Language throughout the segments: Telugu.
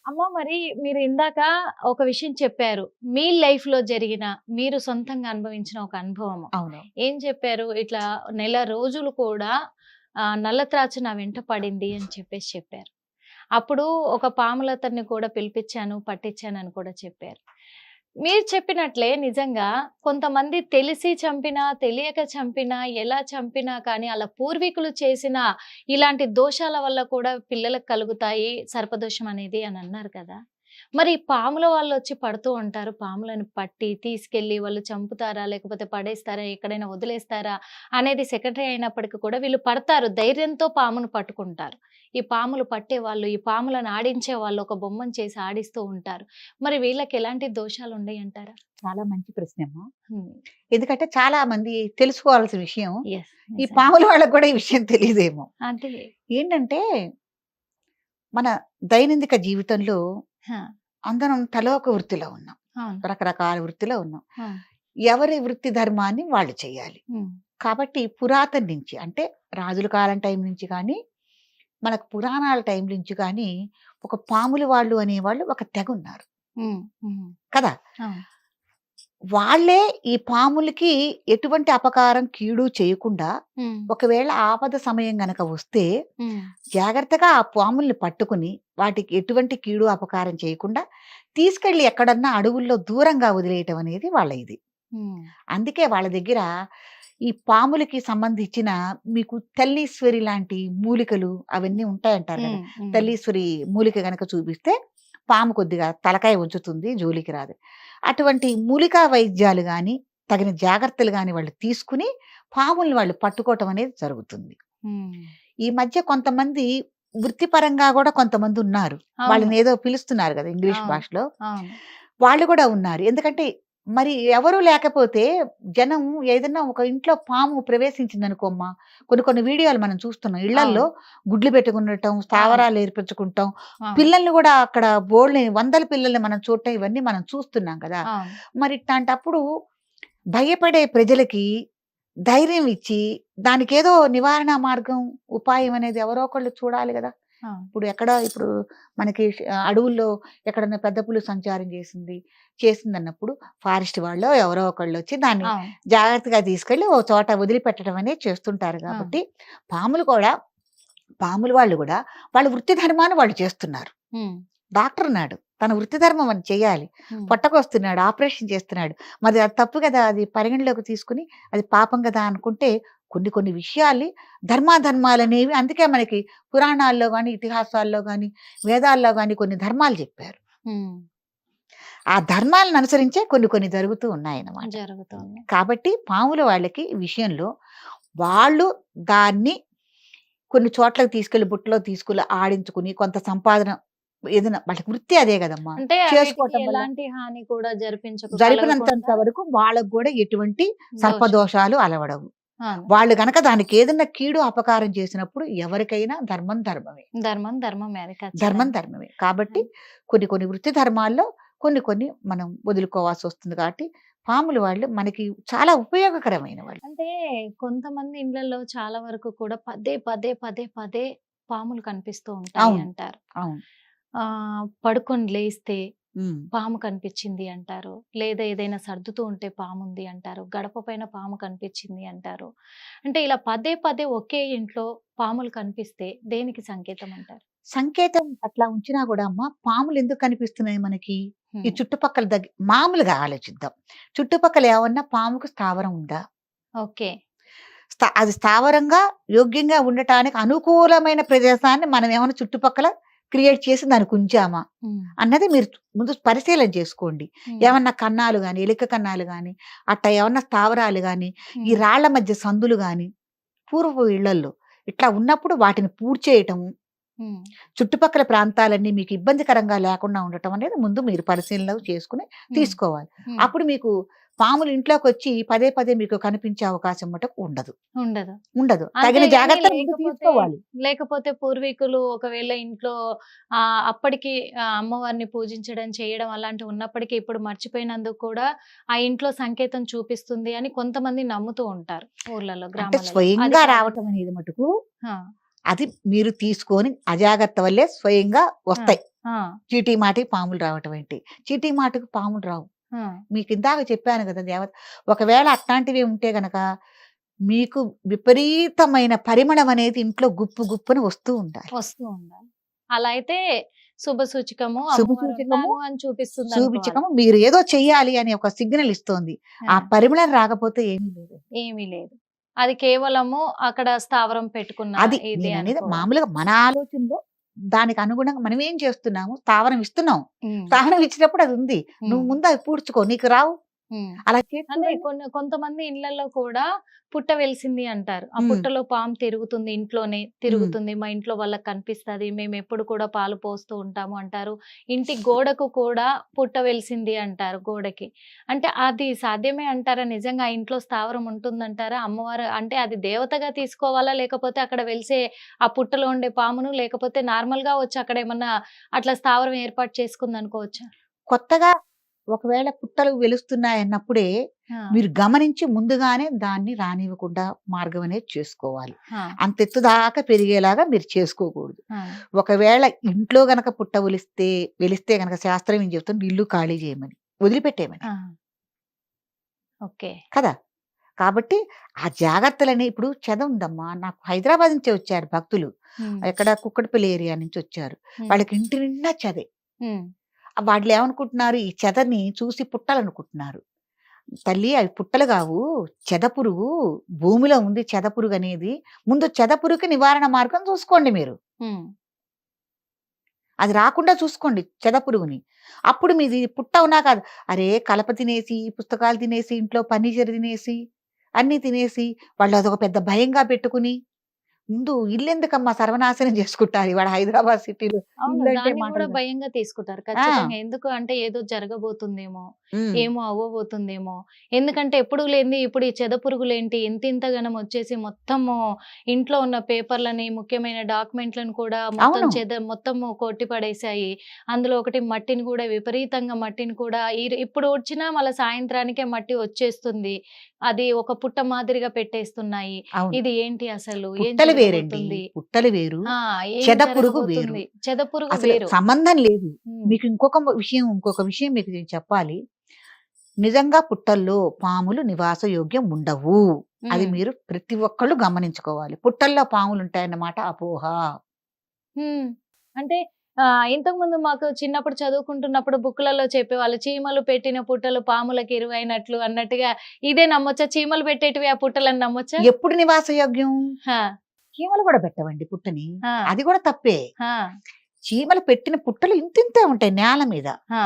అమ్మ మరి మీరు ఇందాక ఒక విషయం చెప్పారు. మీ లైఫ్‌లో జరిగిన, మీరు సొంతంగా అనుభవించిన ఒక అనుభవము. అవును. ఏం చెప్పారు? ఇట్లా నెల రోజులు కూడా నల్లత్రాచు నా వెంట పడింది అని చెప్పారు. అప్పుడు ఒక పాములతన్ని కూడా పిలిపించాను, పట్టించానని కూడా చెప్పారు. మీరు చెప్పినట్లే నిజంగా కొంతమంది తెలిసి చంపినా, తెలియక చంపినా, ఎలా చంపినా కానీ అలా పూర్వీకులు చేసిన ఇలాంటి దోషాల వల్ల కూడా పిల్లలకు కలుగుతాయి సర్పదోషం అనేది అని అన్నారు కదా! మరి ఈ పాముల వాళ్ళొచ్చి పడుతూ ఉంటారు. పాములను పట్టి తీసుకెళ్ళి వాళ్ళు చంపుతారా? లేకపోతే పడేస్తారా? ఎక్కడైనా వదిలేస్తారా? అనేది సెకండరీ అయినప్పటికి కూడా వీళ్ళు పడతారు. ధైర్యంతో పామును పట్టుకుంటారు. ఈ పాములు పట్టేవాళ్ళు, ఈ పాములను ఆడించేవాళ్ళు ఒక బొమ్మను చేసి ఆడిస్తూ ఉంటారు. మరి వీళ్ళకి ఎలాంటి దోషాలు ఉండయంటారా? చాలా మంచి ప్రశ్నమ్మా. హ్మ్. ఎందుకంటే చాలా మంది తెలుసుకోవాల్సిన విషయం. యెస్. ఈ నిజంగా. పాముల వాళ్ళకి కూడా ఈ విషయం తెలీదేమో. అదే. ఏంటంటే మన దైనందిక జీవితంలో ఆ! అందరం తలో ఒక వృత్తిలో ఉన్నాం. అవును. రకరకాల వృత్తిలో ఉన్నాం. అవును. ఎవరి వృత్తి ధర్మాన్ని వాళ్ళు చేయాలి. హ్మ్. కాబట్టి పురాతన నుంచి అంటే రాజుల కాలం టైం నుంచి కానీ, మనకు పురాణాల టైం నుంచి కానీ ఒక పాములు వాళ్ళు అనేవాళ్ళు ఒక తెగ ఉన్నారు హ్మ్. హ్మ్. కదా! అవును. వాళ్ళే ఈ పాములకి ఎటువంటి అపకారం, కీడు చేయకుండా హ్మ్. ఒకవేళ ఆపద సమయం గనక వస్తే హ్మ్. జాగ్రత్తగా ఆ పాముల్ని పట్టుకుని వాటికి ఎటువంటి కీడు, అపకారం చేయకుండా తీసుకెళ్ళి ఎక్కడన్నా అడవుల్లో దూరంగా వదిలేయటం అనేది వాళ్ళ ఇది. హ్మ్. అందుకే వాళ్ళ దగ్గర ఈ పాములకి సంబంధించిన మీకు తల్లీశ్వరి లాంటి మూలికలు అవన్నీ ఉంటాయంటారు కదా! హ్మ్. హ్మ్. తల్లీశ్వరి మూలిక గనక చూపిస్తే పాము కొద్దిగా తలకాయ ఉంచుతుంది, జోలికి రాదు. అటువంటి మూలికా వైద్యాలు గాని, తగిన జాగ్రత్తలు గాని వాళ్ళు తీసుకుని పాముల్ని వాళ్ళు పట్టుకోవటం అనేది జరుగుతుంది. హ్మ్. ఈ మధ్య కొంతమంది వృత్తిపరంగా గూడా కొంతమందున్నారు. అవును. వాళ్ళనేదో పిలుస్తున్నారు గదా! ఇంగ్లీష్ అవును. భాషలో. అవును. వాళ్ళు గూడా ఉన్నారు. ఎందుకంటే మరి ఎవరు లేకపోతే జనం ఏదన్నా ఒక ఇంట్లో పాము ప్రవేశించిందనుకో అమ్మా, కొన్ని కొన్ని వీడియోలు మనం చూస్తున్నాం. ఇళ్లల్లో అవును. గుడ్లు పెట్టుకుండటం, అవును. స్థావరాలు ఏర్పరచుకుంటాం. అవును. పిల్లల్ని గూడా అక్కడ బోల్డుని వందల పిల్లల్ని మనం చూడటం ఇవన్నీ మనం చూస్తున్నాం కదా! అవును. మరి ఇట్లాంటప్పుడు భయపడే ప్రజలకి ధైర్యం ఇచ్చి, దానికేదో నివారణ మార్గం, ఉపాయం అనేది ఎవరో ఒకళ్ళు చూడాలి గదా! అవును. ఇప్పుడు మనకి అడవుల్లో ఎక్కడన్నా పెద్ద పులి సంచారం చేసిందన్నప్పుడు ఫారెస్ట్ వాళ్ళో ఎవరో ఒకళ్ళొచ్చి దాన్ని అవును. జాగ్రత్తగా తీసుకెళ్ళి ఓ చోట వదిలిపెట్టడం అనేది చేస్తుంటారు అవును. కాబట్టి, పాములు కూడా పాములు వాళ్ళు గూడా వాళ్ళ వృత్తి ధర్మాన్ని వాళ్ళు చేస్తున్నారు. హ్మ్. డాక్టర్ ఉన్నాడు. తన వృత్తి ధర్మం అని చేయాలి. హ్మ్. పొట్టకొస్తున్నాడు, ఆపరేషన్ చేస్తున్నాడు. మరి అది తప్పు గదా! అది పరిగణలోకి తీసుకొని అది పాపం గదా! అనుకుంటే కొన్ని కొన్ని విషయాల్ని ధర్మాధర్మాలనేవి అందుకే మనకి పురాణాల్లో గాని, ఇతిహాసాల్లో గాని, వేదాల్లో గాని కొన్ని ధర్మాలు జెప్పారు. హ్మ్. ఆ ధర్మాలను అనుసరించే కొన్ని కొన్ని జరుగుతూ ఉన్నాయన్నమాట. జరుగుతోంది. కాబట్టి పాముల వాళ్ళకి ఈ విషయంలో వాళ్ళు దాన్ని కొన్ని చోట్లకి తీసుకెళ్ళి బుట్టలో తీసుకెళ్ళి ఆడించుకుని కొంత సంపాదన ఏదైనా వాళ్ళకి వృత్తి అదే గదమ్మా! అంటే వీటికి చేసుకోవటం వల్ల ఎలాంటి హాని కూడా జరిపినంతంత కలగకుండా వరకు వాళ్ళకి గూడా ఎటువంటి దోషం. సర్పదోషాలు అలవడవు. అవును. వాళ్ళు గనక దానికేదన్నా కీడు, అపకారం చేసినప్పుడు ఎవరికైనా ధర్మం ధర్మమే. ధర్మం ధర్మమే అది ధర్మం ఖచ్చితంగా. ధర్మమే. కాబట్టి హ్మ్. కొన్ని కొన్ని వృత్తి ధర్మాల్లో కొన్ని కొన్ని మనం వదులుకోవాల్సొస్తుంది కాబట్టి, పాములు వాళ్ళు మనకి చాలా ఉపయోగకరమైన వాళ్ళు. అంటే కొంతమంది ఇళ్లలో చాలా వరకు కూడా పదే పదే పదే పదే పాములు కనిపిస్తూ ఉంటాయి అవును. అంటారు. అవును. పడుకొని లేస్తే హ్మ్. పాము కనిపించింది అంటారు. లేదా ఏదైనా సర్దుతూ ఉంటే పాముంది అంటారు. గడప పైన పాము కనిపించింది అంటారు. అంటే ఇలా పదే పదే ఒకే ఇంట్లో పాములు కనిపిస్తే దేనికి సంకేతం అంటారు? సంకేతం అట్లా ఉంచినా గూడా అమ్మ పాములెందుకు కనిపిస్తున్నాయి మనకి? ఈ హ్మ్. చుట్టుపక్కల మామూలుగా ఆలోచిద్దాం. చుట్టుపక్కల ఏమన్నా పాముకు స్థావరం ఉందా? ఓకే. అది స్థావరంగా, యోగ్యంగా ఉండటానికి అనుకూలమైన ప్రదేశాన్ని మనం ఏమన్నా చుట్టుపక్కల క్రియేట్ చేసి దానికి ఉంచామా? హ్మ్. అన్నది మీరు ముందు పరిశీలన చేసుకోండి. హ్మ్. ఏమన్నా కన్నాలు గాని, ఎలుక కన్నాలు గాని, అట్టా ఏమన్నా స్థావరాలు గాని, ఈ హ్మ్. రాళ్ళ మధ్య సందులు గాని, పూర్వపు ఇళ్లల్లో ఇట్లా ఉన్నప్పుడు వాటిని పూడ్చేయటము, హ్మ్. చుట్టుపక్కల ప్రాంతాలన్నీ మీకు ఇబ్బందికరంగా లేకుండా ఉండటం అనేది ముందు మీరు పరిశీలన చేసుకొని హ్మ్. తీసుకోవాలి. హ్మ్. అప్పుడు మీకు పాములు ఇంట్లోకొచ్చి పదే పదే మీకు కనిపించే అవకాశం మటుకు ఉండదు. ఉండదు. ఉండదు. తగిన అంతేగాని జాగ్రత్తలు ముందు తీసుకోవాలి. లేకపోతే పూర్వీకులు ఒకవేళ ఇంట్లో అప్పటికి అమ్మవారిని పూజించడం, చేయడం అలాంటివి ఉన్నప్పటికీ ఇప్పుడు మర్చిపోయినందుకు కూడా ఆ ఇంట్లో సంకేతం చూపిస్తుంది అని కొంతమంది నమ్ముతూ ఉంటారు ఊర్లలో, అంటే గ్రామాలలో. అది స్వయంగా కాదా? రావటం అనేది మటుకు ఆ! అది మీరు తీసుకొని అజాగ్రత్త వల్లే స్వయంగా ఆ! వస్తాయి. ఆ! చీటీ మాటికి పాములు రావటం ఏంటి? చీటీ మాటికి పాములు రావు. ఆ! మీకు ఇందాక చెప్పాను కదా! ఒకవేళ అట్లాంటివి ఉంటే గనక మీకు విపరీతమైన పరిమళం అనేది ఇంట్లో గుప్పు గుప్పున వస్తూ ఉండాలి. వస్తూ ఉండాలి. అలా అయితే శుభ సూచకము, శుభ అమ్మవారు సూచకము, ఉన్నారు అని చూపిస్తుందనుకోవాలి. మీరు ఏదో చెయ్యాలి అనే ఒక సిగ్నల్ ఇస్తోంది. ఆ ఆ! పరిమళం రాకపోతే ఏమీ లేదు. ఏమీ లేదు. అది కేవలము అక్కడ స్థావరం పెట్టుకున్న అది ఇదే నేననేది అనుకోవాలి. మామూలుగా మన ఆలోచనలో దానికి అనుగుణంగా మనం ఏం చేస్తున్నాము? స్థావరం ఇస్తున్నాం. హ్మ్. స్థావరం ఇచ్చినప్పుడు అది ఉంది. నువ్వు హ్మ్. ముందు అవి పూడ్చుకో. నీకు రావు. హ్మ్. అలా చేస్తూ అంటే వెళ్ళు. కొంతమంది ఇళ్లలో కూడా పుట్ట వెలిసింది అంటారు. ఆ హ్మ్. పుట్టలో పాము తిరుగుతుంది ఇంట్లోనే హ్మ్. తిరుగుతుంది. మా ఇంట్లో వాళ్ళకి కనిపిస్తది. మేమెప్పుడు కూడా పాలు పోస్తూ ఉంటాము అంటారు. ఇంటి గోడకు కూడా పుట్ట వెలిసింది అంటారు గోడకి. అంటే అది సాధ్యమే అంటారా? నిజంగా ఆ ఇంట్లో స్థావరం ఉంటుందంటారా? అమ్మవారు అంటే అది దేవతగా తీసుకోవాలా? లేకపోతే అక్కడ వెలిసే ఆ పుట్టలో ఉండే పామును లేకపోతే నార్మల్‌గా వచ్చి అక్కడ ఏమన్నా అట్లా స్థావరం ఏర్పాటు చేసుకుందనుకోవచ్చా? కొత్తగా ఒకవేళ పుట్టలు వెలుస్తున్నాయన్నప్పుడే ఆ! మీరు గమనించి ముందుగానే దాన్ని రానివ్వకుండా మార్గం అనేది చేసుకోవాలి. ఆ! అంత ఎత్తు దాకా పెరిగేలాగా మీరు చేసుకోకూడదు. ఆ! ఒకవేళ ఇంట్లో గనక పుట్ట వెలిస్తే గనక శాస్త్రం ఏం చెప్తుంది? ఇల్లు ఖాళీ చేయమని. వదిలిపెట్టేయమని. ఆ! ఓకే. కదా! కాబట్టి ఆ జాగ్రత్తలని ఇప్పుడు ఉందమ్మా. నాకు హైదరాబాద్ నుంచే వచ్చారు భక్తులు. హ్మ్. ఎక్కడ కుక్కటిపల్లి ఏరియా నుంచి వచ్చారు. హ్మ్. వాళ్ళకి ఇంటి నిండా చెదే. హ్మ్. వాళ్ళేమనుకుంటున్నారు? ఈ చెదని చూసి పుట్టాలనుకుంటున్నారు. తల్లి అవి పుట్టలు గావు. చెదపురుగు. భూమిలో ఉంది చెదపురుగనేది. ముందు చెదపురుగుకి నివారణ మార్గం చూసుకోండి మీరు. హ్మ్. అది రాకుండా చూసుకోండి చెదపురుగుని. అప్పుడు మీది పుట్ట అవునా కాదా? అరే! కలప తినేసి, పుస్తకాలు తినేసి, ఇంట్లో ఫర్నిచర్ తినేసి, అన్నీ తినేసి, వాళ్ళు అదొక పెద్ద భయంగా పెట్టుకుని, ముందు ఇల్లెందుకమ్మా సర్వనాశనం చేసుకుంటారు. ఇవాళ హైదరాబాద్ సిటీలో అవును. ఇల్లంటే దాన్ని గూడా మాటలు కాదు. భయంగా తీసుకుంటారు. ఆ! ఖచ్చితంగా. ఎందుకు అంటే ఏదో జరగబోతుందేమో, హ్మ్. ఏమో అవ్వబోతుందేమో. ఎందుకంటే ఎప్పుడూ లేనిది ఇప్పుడు ఈ చెదపురుగులేంటి ఇంతింతగనం వచ్చేసి మొత్తము ఇంట్లో ఉన్న పేపర్‌లని, ముఖ్యమైన డాక్యుమెంట్‌లను కూడా అవును. మొత్తము కొట్టి పడేశాయి. అందులో ఒకటి మట్టిని కూడా విపరీతంగా మట్టిని కూడా ఇప్పుడు ఊడ్చినా మళ్ళా సాయంత్రానికే మట్టి వచ్చేస్తుంది. అది ఒక పుట్ట మాదిరిగా పెట్టేస్తున్నాయి. అవును. ఇది ఏంటి అసలు? ఏం పుట్టలు వేరండి. జరగబోతుంది? పుట్టలు వేరు. ఆ! ఏం చెదపురుగు వేరు. జరగబోతుంది? చెదపురుగు అసలు వేరు. సంబంధం లేదు. హ్మ్. మీకు ఇంకొక విషయం మీకు నేను చెప్పాలి. నిజంగా పుట్టల్లో పాములు నివాసయోగ్యం ఉండవు. అది హ్మ్. మీరు ప్రతి ఒక్కళ్ళు గమనించుకోవాలి. పుట్టల్లో పాములుంటాయన్నమాట అపోహ. హ్మ్. అంటే ఇంతకుముందు మాకు చిన్నప్పుడు చదువుకుంటున్నప్పుడు బుక్కులలో చెప్పేవాళ్ళు. చీమలు పెట్టిన పుట్టలు పాములకు ఇరువైనట్లు అన్నట్టుగా ఇదే నమ్మొచ్చా? చీమలు పెట్టేటివి ఆ పుట్టలని నమ్మొచ్చా? ఎప్పుడు నివాసయోగ్యం? ఆ! చీమలు గూడా పెట్టవండి పుట్టని. ఆ! అది గూడా తప్పే. ఆ! చీమలు పెట్టిన పుట్టలు ఇంతింతే ఉంటాయి నేల మీద. ఆ!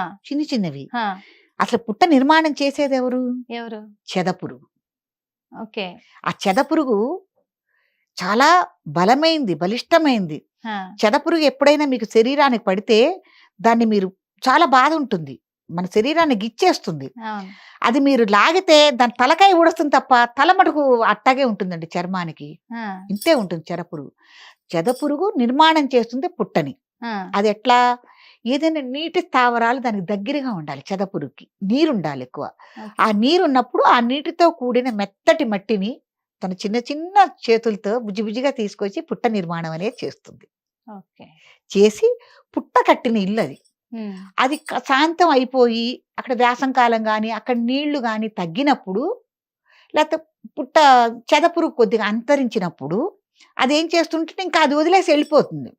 చిన్నవి. ఆ! అసలు పుట్ట నిర్మాణం చేసేదెవరు? ఎవరు? చెదపురుగు. ఓకే. ఆ చెదపురుగు చాలా బలిష్టమైంది. ఆ! చెదపురుగు ఎప్పుడైనా మీకు శరీరానికి పడితే దాన్ని మీరు చాలా బాధుంటుంది. మన శరీరాన్ని గిచ్చేస్తుంది. అవును. అది మీరు లాగితే దాని తలకాయ ఊడొస్తుంది తప్ప తల మటుకు అట్టాగే ఉంటుందండి చర్మానికి. ఆ! ఇంతే ఉంటుంది చెదపురుగు. చెదపురుగు నిర్మాణం చేస్తుంది పుట్టని. ఆ! అదెట్లా? ఏదైనా నీటి స్థావరాలు దానికి దగ్గరగా ఉండాలి చెదపురుగుకి. నీరుండాలెక్కువ. ఓకే. ఆ నీరున్నప్పుడు ఆ నీటితో కూడిన మెత్తటి మట్టిని తన చిన్న చిన్న చేతులతో బుజ్జిగా తీసుకొచ్చి పుట్ట నిర్మాణం అనేది చేస్తుంది. ఓకే. చేసి పుట్ట కట్టిన ఇల్లది. హ్మ్. అది శాంతం అయిపోయి అక్కడ వేసంకాలం గాని, అక్కడ నీళ్లు గాని తగ్గినప్పుడు లేతే పుట్ట చెదపురుగు కొద్దిగా అంతరించినప్పుడు అదేం చేస్తుంటే ఇంకా అది వదిలేసి ఎళ్ళిపోతుంది.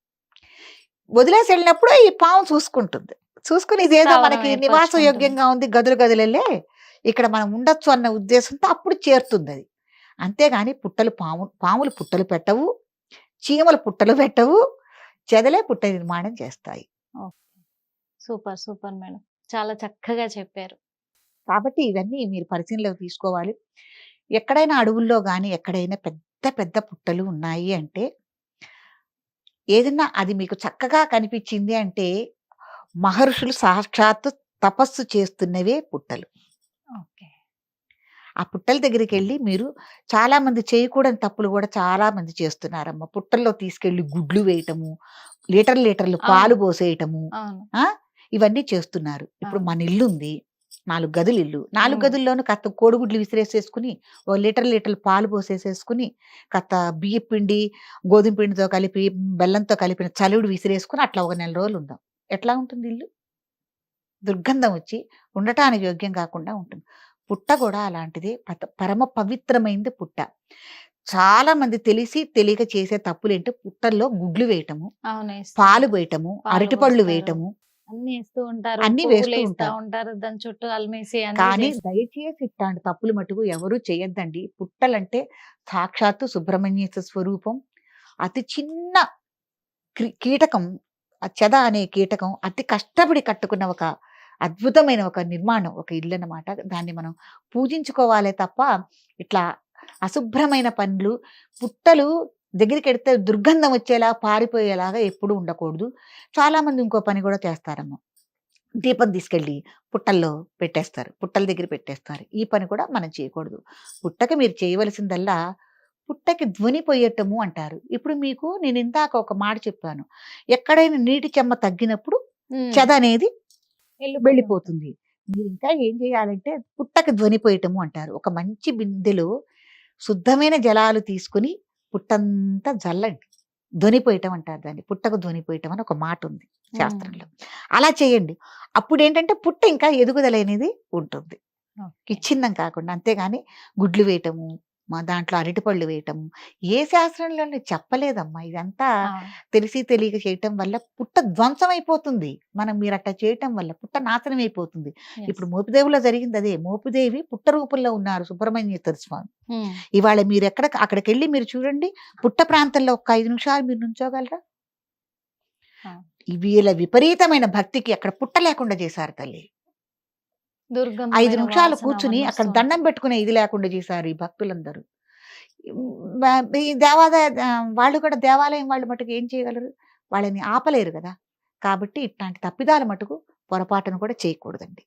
వదిలేసి ఎళ్ళినప్పుడు ఈ పాము చూసుకుంటుంది. చూసుకొని ఇదేదో స్థావరం మనకి ఏర్పరచుకుంటుంది. నివాసయోగ్యంగా ఉంది గదులెళ్ళే ఇక్కడ మనం ఉండొచ్చు అన్న ఉద్దేశంతో అప్పుడు చేరుతుందది. అంతేగాని పాములు పుట్టలు పెట్టవు. చీమలు పుట్టలు పెట్టవు. చెదలే పుట్ట నిర్మాణం చేస్తాయి. ఓకే. సూపర్. Super madam. చాలా చక్కగా చెప్పారు. కాబట్టి ఇవన్నీ మీరు పరిశీలనలోకి తీసుకోవాలి. ఎక్కడైనా అడవుల్లో గాని, ఎక్కడైనా పెద్ద పెద్ద పుట్టలు ఉన్నాయి అంటే, ఏదన్నా అది మీకు చక్కగా కనిపించింది అంటే, మహర్షులు సాక్షాత్తు తపస్సు చేస్తున్నవే పుట్టలు. ఓకే. ఆ పుట్టల దగ్గరికెళ్ళి మీరు చాలామంది చేయకూడని తప్పులు గూడా చాలామంది చేస్తున్నారమ్మ. పుట్టల్లో తీసుకెళ్ళి గుడ్లు వేయటము, లీటర్లు పాలు అవును. పోసేయటము. అవును. ఆ! ఇవన్నీ చేస్తున్నారు. ఇప్పుడు అవును. మన ఇల్లుంది. 4 గదుల ఇల్లు. 4 హ్మ్. గదుల్లోనూ కాస్త కోడిగుడ్లు విసిరేసేసుకొని, ఓ లీటర్లు పాలు పోసేసేసుకొని, కాస్త బియ్యపు పిండి, గోధుమ పిండితో కలిపి, బెల్లంతో కలిపిన చలివిడి విసిరేసుకొని అట్లా ఒక నెల రోజులుందాం. ఎట్లా ఉంటుంది ఇల్లు? దుర్గంధం వచ్చి ఉండటానికి యోగ్యం కాకుండా ఉంటుంది. పుట్ట కూడా అలాంటిదే. పరమ పవిత్రమైంది పుట్ట. చాలా మంది తెలిసి తెలియక చేసే తప్పులేంటి, పుట్టల్లో గుడ్లు వేయటము, అవును. ఏస్తూ పాలు ఉంటారు. వేయటము, పాలు అరటిపళ్ళు పోస్తారు. వేయటము, అన్నీ ఏస్తూ ఉంటారు. అన్నీ వేస్తూ పువ్వులేస్తా ఉంటారు. ఉంటారు. దాని చుట్టూ అలిమేసి అన్నీ కానీ చేస్తారు. దయచేసి ఇట్లాంటి తప్పులు మటుకు ఎవరు చేయొద్దండి. పుట్టలంటే సాక్షాత్తు సుబ్రహ్మణ్యేశ్వర స్వరూపం. అతి చిన్న కీటకం, ఆ చెద అనే కీటకం అతి కష్టపడి కట్టుకున్న ఒక అద్భుతమైన ఒక నిర్మాణం, ఒక ఇల్లన్నమాట. దాన్ని మనం పూజించుకోవాలే తప్ప, ఇట్లా అశుభ్రమైన పనులు, పుట్టలు దగ్గరికెడితే దుర్గంధం వచ్చేలా, పారిపోయేలాగా ఎప్పుడూ ఉండకూడదు. చాలామంది ఇంకో పని కూడా చేస్తారమ్మ. దీపం తీసుకెళ్ళి పుట్టల్లో పెట్టేస్తారు. పుట్టల దగ్గర పెట్టేస్తారు. ఈ పని కూడా మనం చేయకూడదు. పుట్టకి మీరు చేయవలసిందల్లా, పుట్టకి ధ్వని పొయ్యటము అంటారు. ఇప్పుడు మీకు నేను ఇందాక ఒక మాట చెప్పాను. ఎక్కడైనా నీటి చెమ్మ తగ్గినప్పుడు హ్మ్. చెద అనేది వెళ్ళిపోతూ ఉంటుంది. వెళ్ళిపోతుంది. మీరు ఇంకా ఏం చేయాలంటే పుట్టకి ధ్వని పొయ్యటము అంటారు. ఒక మంచి బిందెలో శుద్ధమైన జలాలు తీసుకొని పుట్టంతా జల్లండి. ధ్వని పొయ్యటం అంటారు దాన్ని. పుట్టకు ధ్వని పొయ్యటం అని ఒక మాట ఉంది హ్మ్. శాస్త్రంలో. అలా చేయండి. అప్పుడేంటంటే పుట్ట ఇంకా ఎదుగుదల అనేది ఉంటుంది. ఓకే. విచ్ఛిన్నం కాకుండా. అంతేగాని గుడ్లు వేయటము, దాంట్లో అరటిపళ్ళు వేయటము, ఏ శాస్త్రంలోను చెప్పలేదమ్మా. ఇదంతా ఆ! తెలిసి తెలియక చేయటం వల్ల పుట్ట ధ్వంసం అయిపోతుంది. మీరట్లా చేయటం వల్ల పుట్ట నాశనం అయిపోతుంది. యెస్. ఇప్పుడు మోపిదేవిలో జరిగిందదే. మోపిదేవి పుట్ట రూపంలో ఉన్నారు సుబ్రహ్మణ్యేశ్వర స్వామి. హ్మ్. ఇవాళ అక్కడికెళ్ళి మీరు చూడండి, పుట్ట ప్రాంతంలో ఒక్క 5 నిమిషాలు మీరు నుంచోగలరా? ఆ! వీళ్ళ విపరీతమైన భక్తికి అక్కడ పుట్ట లేకుండా చేశారు తల్లి. 5 దుర్గంధమైన నిమిషాలు వాసన కూర్చుని అవన్నీ అక్కడ వస్తూ దండం ఉంటాయి. పెట్టుకునే ఇది లేకుండా చేశారు ఈ భక్తులందరూ. ఈ వాళ్ళు కూడా దేవాలయం వాళ్ళు మటుకు ఏం చేయగలరు? వాళ్ళని ఆపలేరు గదా! కాబట్టి ఇట్లాంటి తప్పిదాలు మటుకు పొరపాటున కూడా చేయకూడదండి.